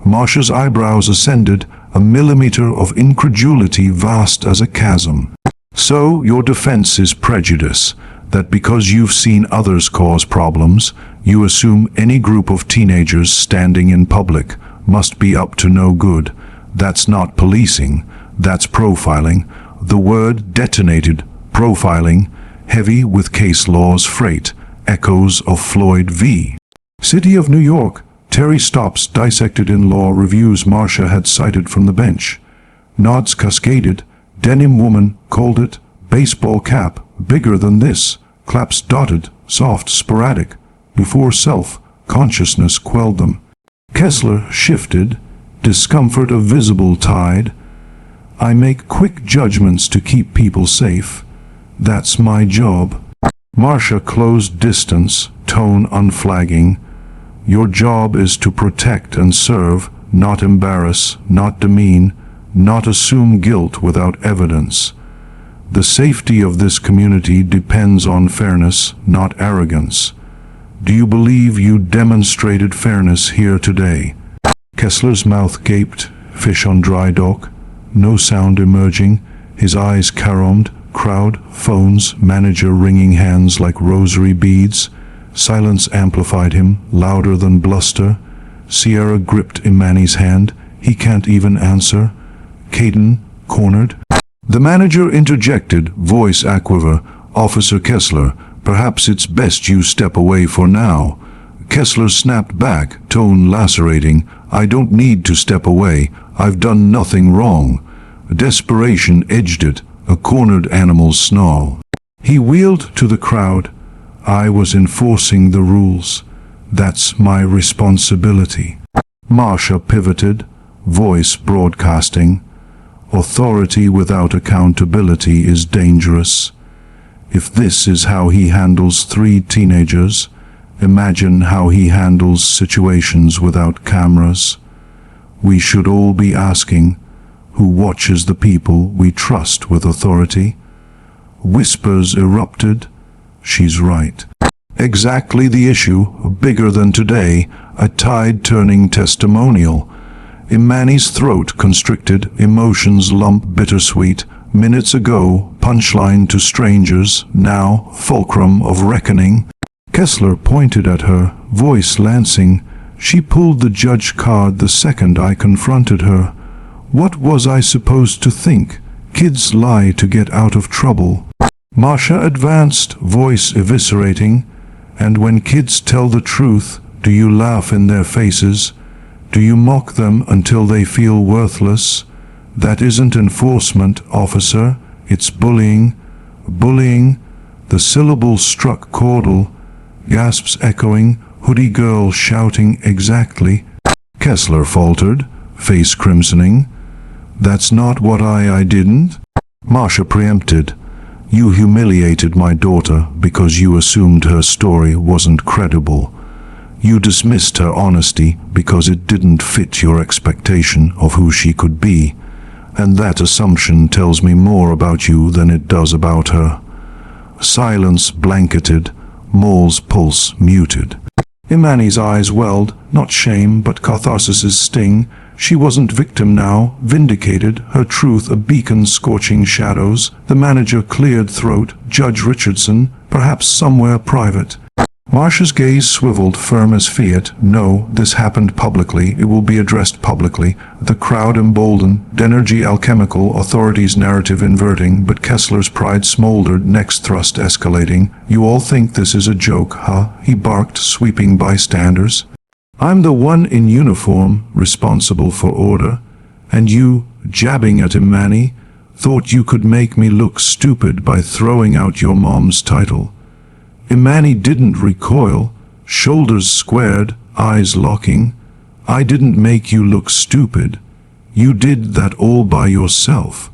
Marcia's eyebrows ascended, a millimeter of incredulity vast as a chasm. "So your defense is prejudice, that because you've seen others cause problems, you assume any group of teenagers standing in public must be up to no good. That's not policing, that's profiling." The word detonated. Profiling, heavy with case law's freight, echoes of Floyd v. City of New York. Terry stops, dissected in law reviews Marcia had cited from the bench. Nods cascaded. Denim woman called it. Baseball cap, bigger than this. Claps dotted, soft, sporadic. Before self-consciousness quelled them. Kesler shifted, discomfort a visible tide. "I make quick judgments to keep people safe. That's my job." Marcia closed distance, tone unflagging. "Your job is to protect and serve, not embarrass, not demean, not assume guilt without evidence. The safety of this community depends on fairness, not arrogance. Do you believe you demonstrated fairness here today?" Kesler's mouth gaped, fish on dry dock, no sound emerging, his eyes caromed, crowd, phones, manager wringing hands like rosary beads. Silence amplified him, louder than bluster. Sierra gripped Imani's hand. He can't even answer. Caden, cornered. The manager interjected, voice aquiver, "Officer Kesler, perhaps it's best you step away for now." Kesler snapped back, tone lacerating, "I don't need to step away. I've done nothing wrong." Desperation edged it, a cornered animal's snarl. He wheeled to the crowd. "I was enforcing the rules. That's my responsibility." Marcia pivoted, voice broadcasting. "Authority without accountability is dangerous. If this is how he handles 3 teenagers, imagine how he handles situations without cameras. We should all be asking, who watches the people we trust with authority?" Whispers erupted. "She's right. Exactly the issue, bigger than today, a tide-turning testimonial." Imani's throat constricted, emotions lump bittersweet. Minutes ago, punchline to strangers, now fulcrum of reckoning. Kesler pointed at her, voice lancing. "She pulled the judge card the second I confronted her. What was I supposed to think? Kids lie to get out of trouble." Marcia advanced, voice eviscerating. "And when kids tell the truth, do you laugh in their faces? Do you mock them until they feel worthless? That isn't enforcement, officer. It's bullying. Bullying." The syllable struck chordal, gasps echoing, hoodie girl shouting exactly. Kesler faltered, face crimsoning. "That's not what I didn't." Marcia preempted. "You humiliated my daughter because you assumed her story wasn't credible. You dismissed her honesty because it didn't fit your expectation of who she could be. And that assumption tells me more about you than it does about her." silence blanketed, Moll's pulse muted. Imani's eyes welled, not shame but catharsis's sting. She wasn't victim now, vindicated, her truth a beacon scorching shadows. The manager cleared throat, Judge Richardson, perhaps somewhere private. Marcia's gaze swiveled, firm as fiat. No, this happened publicly. It will be addressed publicly. The crowd emboldened, energy alchemical, authorities' narrative inverting, but Kesler's pride smoldered, next thrust escalating. You all think this is a joke, huh? He barked, sweeping bystanders. I'm the one in uniform, responsible for order. And you, jabbing at Imani, thought you could make me look stupid by throwing out your mom's title. Imani didn't recoil, shoulders squared, eyes locking. I didn't make you look stupid. You did that all by yourself.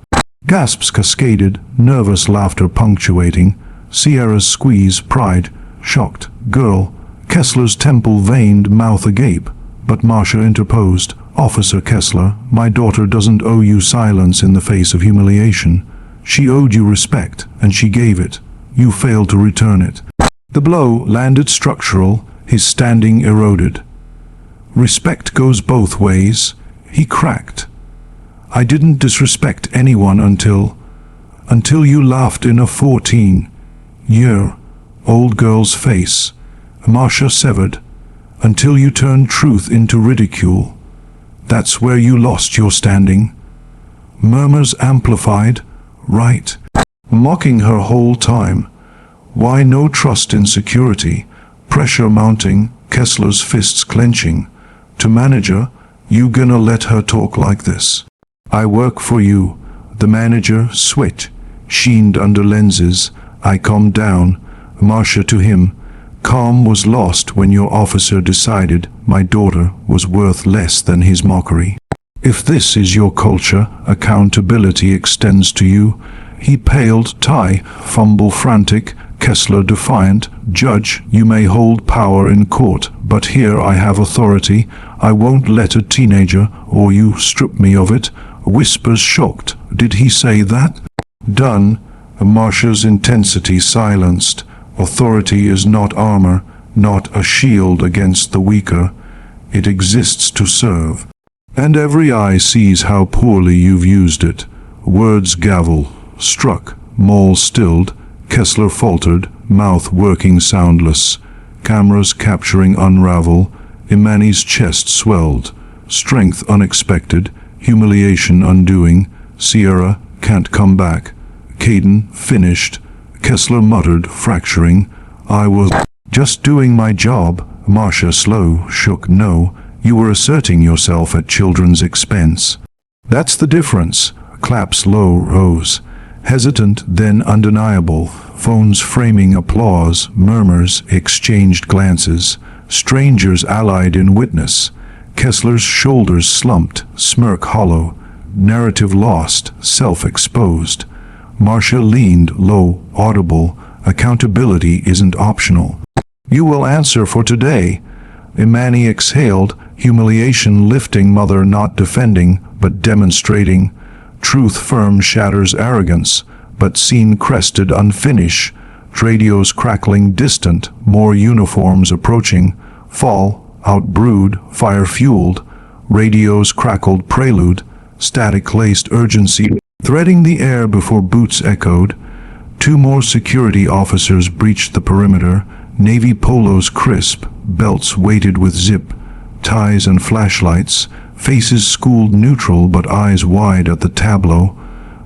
Gasps cascaded, nervous laughter punctuating. Sierra's squeeze, pride, shocked. Girl. Kesler's temple veined, mouth agape. But Marcia interposed. Officer Kesler, my daughter doesn't owe you silence in the face of humiliation. She owed you respect, and she gave it. You failed to return it. The blow landed structural, his standing eroded. Respect goes both ways, he cracked. I didn't disrespect anyone until you laughed in a 14-year-old girl's face. Marcia severed. Until you turned truth into ridicule. That's where you lost your standing. Murmurs amplified, right. Mocking her whole time. Why no trust in security? Pressure mounting, Kesler's fists clenching. To manager, you gonna let her talk like this? I work for you. The manager, sweat, sheened under lenses. I calmed down. Marcia to him. Calm was lost when your officer decided my daughter was worth less than his mockery. If this is your culture, accountability extends to you. He paled, tie, fumble frantic, Kesler defiant. Judge, you may hold power in court, but here I have authority. I won't let a teenager, or you strip me of it. Whispers shocked. Did he say that? Done. Marcia's intensity silenced. Authority is not armor, not a shield against the weaker. It exists to serve. And every eye sees how poorly you've used it. Words gavel, struck, Moll stilled, Kesler faltered, mouth working soundless. Cameras capturing unravel, Imani's chest swelled. Strength unexpected, humiliation undoing. Sierra can't come back. Caden finished. Kesler muttered, fracturing. I was just doing my job. Marcia slow, shook. No, you were asserting yourself at children's expense. That's the difference. Claps low rose. Hesitant, then undeniable. Phones framing applause, murmurs, exchanged glances. Strangers allied in witness. Kesler's shoulders slumped, smirk hollow. Narrative lost, self-exposed. Marcia leaned, low, audible. Accountability isn't optional. You will answer for today. Imani exhaled, humiliation lifting, mother not defending, but demonstrating. Truth firm shatters arrogance, but scene crested unfinished. Radios crackling distant, more uniforms approaching. Fall, outbrewed, fire-fueled. Radios crackled prelude, static-laced urgency. Threading the air before boots echoed. 2 more security officers breached the perimeter. Navy polos crisp, belts weighted with zip. Ties and flashlights. Faces schooled neutral but eyes wide at the tableau.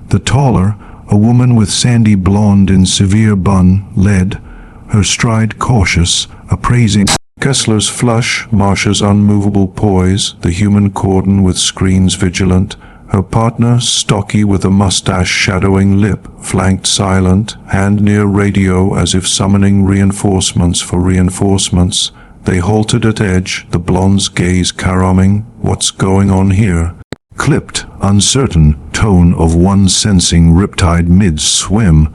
The taller, a woman with sandy blonde in severe bun, led. Her stride cautious, appraising. Kesler's flush, Marcia's unmovable poise, the human cordon with screens vigilant. Her partner, stocky with a mustache shadowing lip, flanked silent, hand near radio as if summoning reinforcements for reinforcements. They halted at edge, the blonde's gaze caroming. What's going on here? Clipped, uncertain, tone of one sensing riptide mid-swim.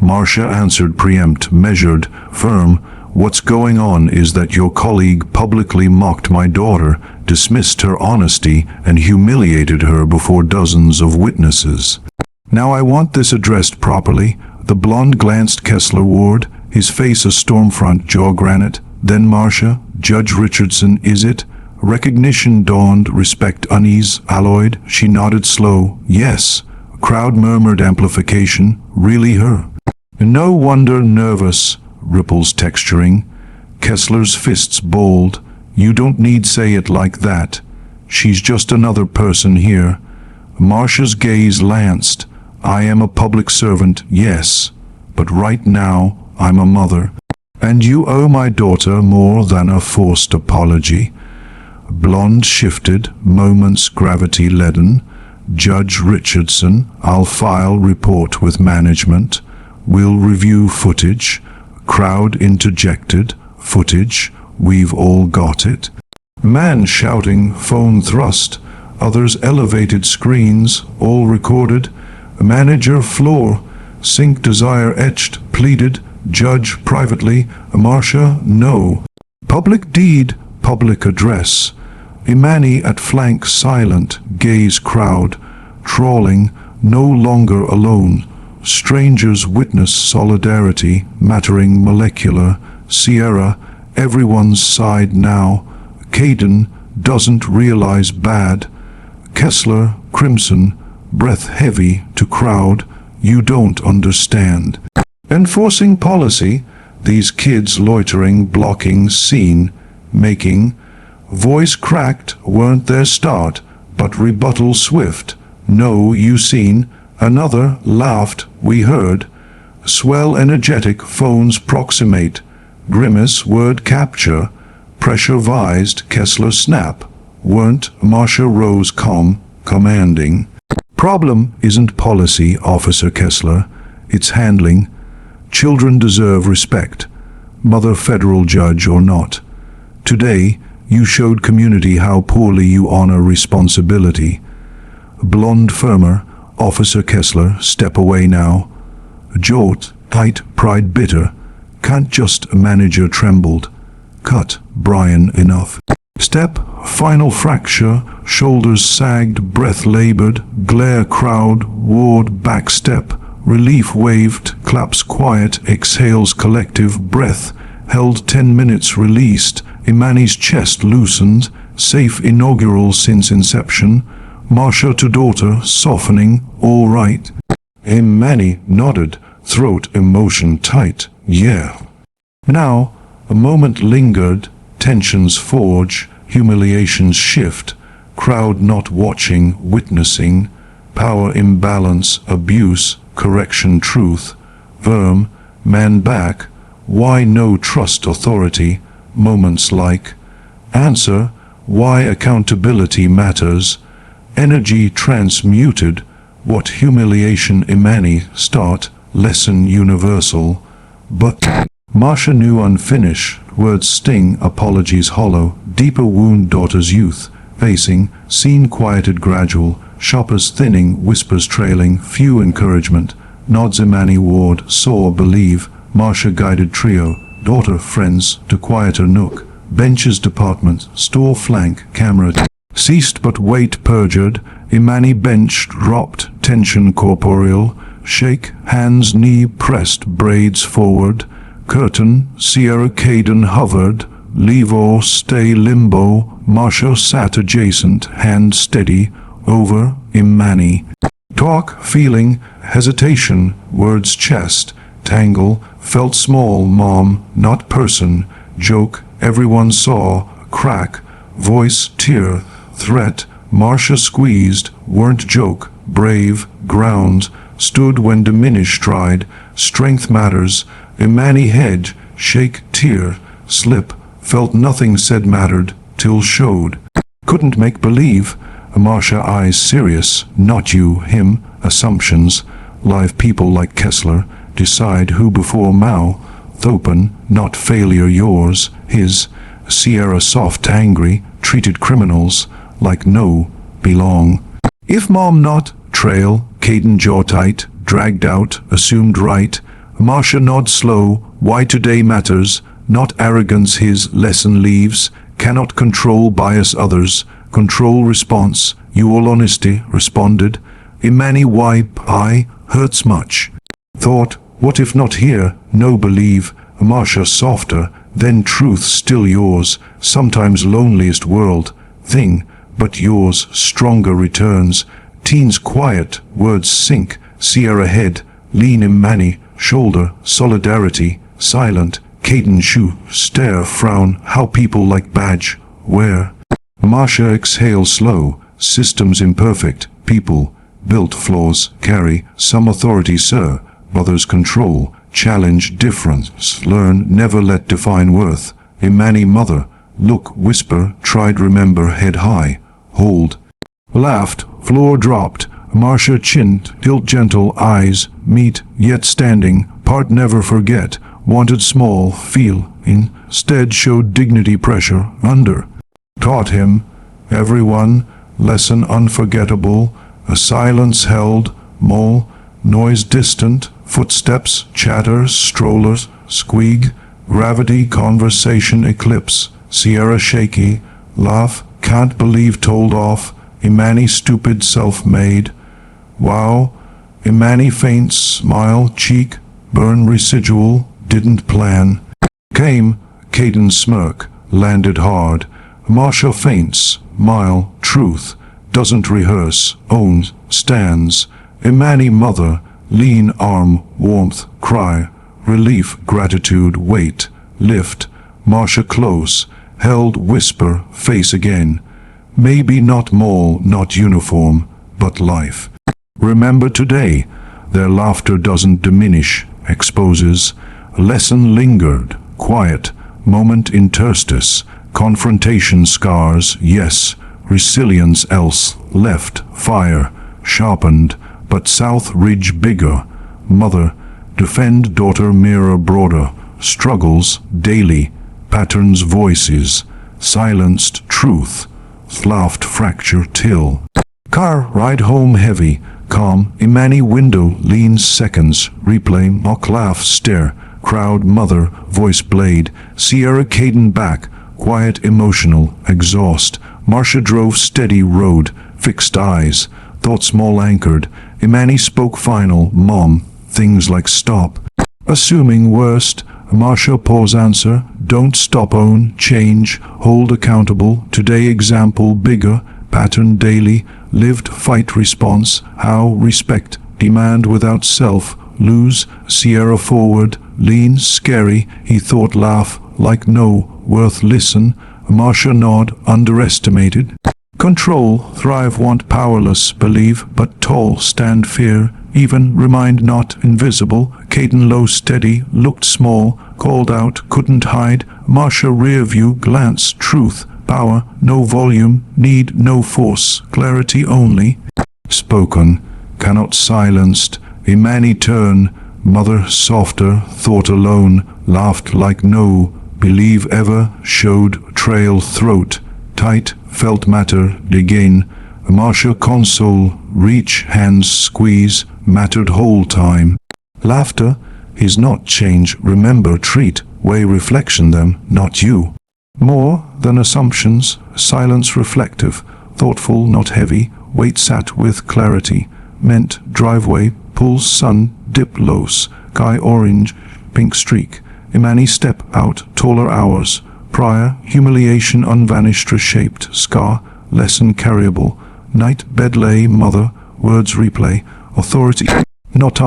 Marcia answered preempt, measured, firm. What's going on is that your colleague publicly mocked my daughter, dismissed her honesty, and humiliated her before dozens of witnesses. Now I want this addressed properly. The blonde glanced Kesler-ward, his face a stormfront, jaw granite. Then Marcia, Judge Richardson, is it? Recognition dawned, respect unease, alloyed. She nodded slow, yes. Crowd murmured amplification, really her. No wonder nervous, ripples texturing. Kesler's fists bold. You don't need say it like that. She's just another person here. Marcia's gaze lanced. I am a public servant, yes, but right now I'm a mother. And you owe my daughter more than a forced apology. Blonde shifted, moments gravity leaden. Judge Richardson, I'll file report with management. We'll review footage. Crowd interjected. Footage, we've all got it. Man shouting, phone thrust. Others elevated screens, all recorded. Manager floor, sink desire etched, pleaded. Judge privately, Marcia, no. Public deed, public address. Imani at flank silent, gaze crowd. Trawling, no longer alone. Strangers witness solidarity, mattering molecular. Sierra, everyone's side now. Caden doesn't realize bad. Kesler, crimson, breath heavy to crowd, you don't understand. Enforcing policy, these kids loitering, blocking, scene, making. Voice cracked, weren't their start, but rebuttal swift. No, you seen. Another laughed, we heard. Swell energetic, phones proximate. Grimace, word capture. Pressure vised, Kesler snap. Weren't, Marcia rose calm, commanding. Problem isn't policy, Officer Kesler. It's handling. Children deserve respect, mother federal judge or not. Today, you showed community how poorly you honor responsibility. Blonde firmer, Officer Kesler, step away now. Jort, tight, pride bitter. Can't just a manager trembled. Cut, Brian, enough. Step, final fracture, shoulders sagged, breath labored, glare crowd, ward, back step, relief waved, claps quiet, exhales collective, breath, held 10 minutes released, Imani's chest loosened, safe inaugural since inception, Marcia to daughter, softening, all right. Imani nodded, throat emotion tight, yeah. Now, a moment lingered, tensions forge, humiliations shift, crowd not watching, witnessing, power imbalance, abuse, correction truth, verm, man back, why no trust authority, moments like, answer, why accountability matters, energy transmuted, what humiliation Imani start, lesson universal, but Marcia knew unfinished, words sting, apologies hollow, deeper wound daughter's youth, facing, scene quieted gradual, shoppers thinning, whispers trailing, few encouragement, nods Imani ward, saw, believe, Marcia guided trio, daughter, friends, to quieter nook, benches department, store flank, camera, ceased but weight perjured, Imani benched, dropped, tension corporeal, shake, hands knee pressed, braids forward, curtain, Sierra Caden hovered, leave or stay limbo, Marcia sat adjacent, hand steady, over, Imani. Talk, feeling, hesitation, words chest, tangle, felt small, mom, not person, joke, everyone saw, crack, voice, tear, threat, Marcia squeezed, weren't joke, brave, grounds, stood when diminished stride, strength matters, Imani hedge, shake, tear, slip, felt nothing said mattered, till showed. Couldn't make believe, Marcia eyes serious, not you, him, assumptions, live people like Kesler, decide who before Mao, Thopen, not failure yours, his, Sierra soft angry, treated criminals, like no, belong. If mom not, trail, Caden jaw tight, dragged out, assumed right, Marcia nod slow, why today matters, not arrogance his lesson leaves, cannot control bias others, control response, you all honesty, responded, Imani wipe, I, hurts much. Thought, What if not here? No believe. Marcia softer, then truth still yours, sometimes loneliest world, thing, but yours, stronger returns. Teens quiet, words sink, Sierra head, lean Imani, shoulder, solidarity, silent, Caden shoe, stare, frown, how people like badge, where? Marcia exhale slow, systems imperfect, people, built flaws, carry, some authority sir, others control, challenge difference, learn, never let define worth. Imani mother, look, whisper, tried remember, head high, hold. Laughed, floor dropped, Marcia chinned, tilt gentle, eyes, meet, yet standing, part never forget, wanted small, feel, instead showed dignity pressure, under. Taught him, everyone, lesson unforgettable, a silence held, mole, noise distant, footsteps, chatter, strollers, squeak, gravity, conversation, eclipse, Sierra shaky, laugh, can't believe told off, Imani stupid self-made, wow, Imani faints, smile, cheek, burn residual, didn't plan, came, Caden smirk, landed hard, Marcia faints, mile, truth, doesn't rehearse, owns, stands, Imani mother, lean arm, warmth, cry, relief, gratitude, weight, lift, Marcia close, held, whisper, face again, maybe not mole, not uniform, but life. Remember today, their laughter doesn't diminish, exposes, lesson lingered, quiet, moment interstice, confrontation scars, yes, resilience else, left, fire, sharpened, but south ridge bigger, mother, defend daughter mirror broader, struggles, daily, patterns voices, silenced truth, laughed fracture till. Car ride home heavy, calm, Imani window leans seconds, replay, mock laugh, stare, crowd mother, voice blade, Sierra Caden back, quiet emotional, exhaust, Marcia drove steady road, fixed eyes, thought small anchored, Imani spoke final, mom, things like stop. Assuming worst, Marcia pause answer, don't stop own, change, hold accountable, today example bigger, pattern daily, lived fight response, how respect, demand without self, lose, Sierra forward, lean, scary, he thought laugh, like no, worth listen, Marcia nod, underestimated. Control, thrive want powerless, believe, but tall, stand fear, even, remind not, invisible, Caden low steady, looked small, called out, couldn't hide, Marcia rear view, glance, truth, power, no volume, need, no force, clarity only. Spoken, cannot silenced, Imani turn, mother softer, thought alone, laughed like no, believe ever, showed, trail, throat, tight, felt matter, again, Marcia console, reach, hands squeeze, mattered whole time. Laughter is not change, remember, treat, weigh reflection them, not you. More than assumptions, silence reflective, thoughtful, not heavy, weight sat with clarity, meant driveway, pulls sun, dip lows, guy orange, pink streak, Imani step out, taller hours, prior, humiliation unvanished reshaped, scar, lesson carryable, night bed lay, mother, words replay, authority, not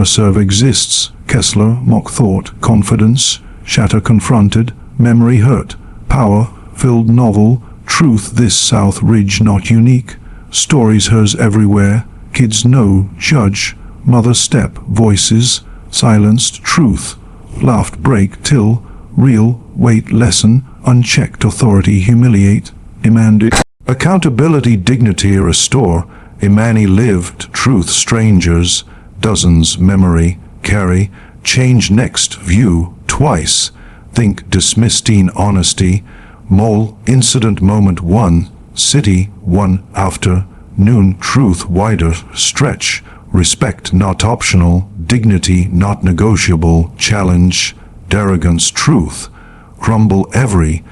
serve exists, Kesler, mock thought, confidence, shatter confronted, memory hurt, power, filled novel, truth this south ridge not unique, stories hers everywhere, kids know, judge, mother step, voices, silenced, truth, laughed break till, real, wait lesson, unchecked authority humiliate, Imani. Accountability dignity restore, Imani lived, truth strangers, dozens memory, carry, change next view, twice, think dismissteen honesty, mole, incident moment one, city, one, after, noon, truth wider, stretch, respect not optional, dignity not negotiable, challenge, arrogance, truth, crumble every,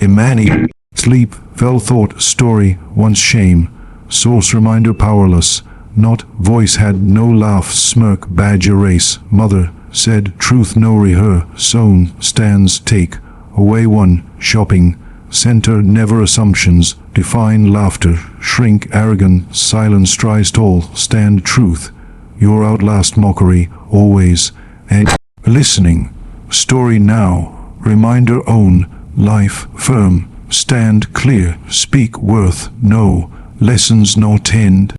Imani, sleep, fell thought, story, once shame, source reminder powerless, not voice had no laugh, smirk, badge erase, mother, said truth no reher, sown, stands, take, away one, shopping, center never assumptions, define laughter, shrink arrogant, silence rise tall, stand truth, your outlast mockery, always, and listening, story now, reminder own, life firm, stand clear, speak worth, no, lessons no tend.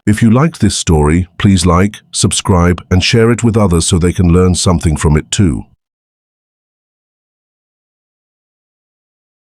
If you liked this story, please like, subscribe, and share it with others so they can learn something from it too.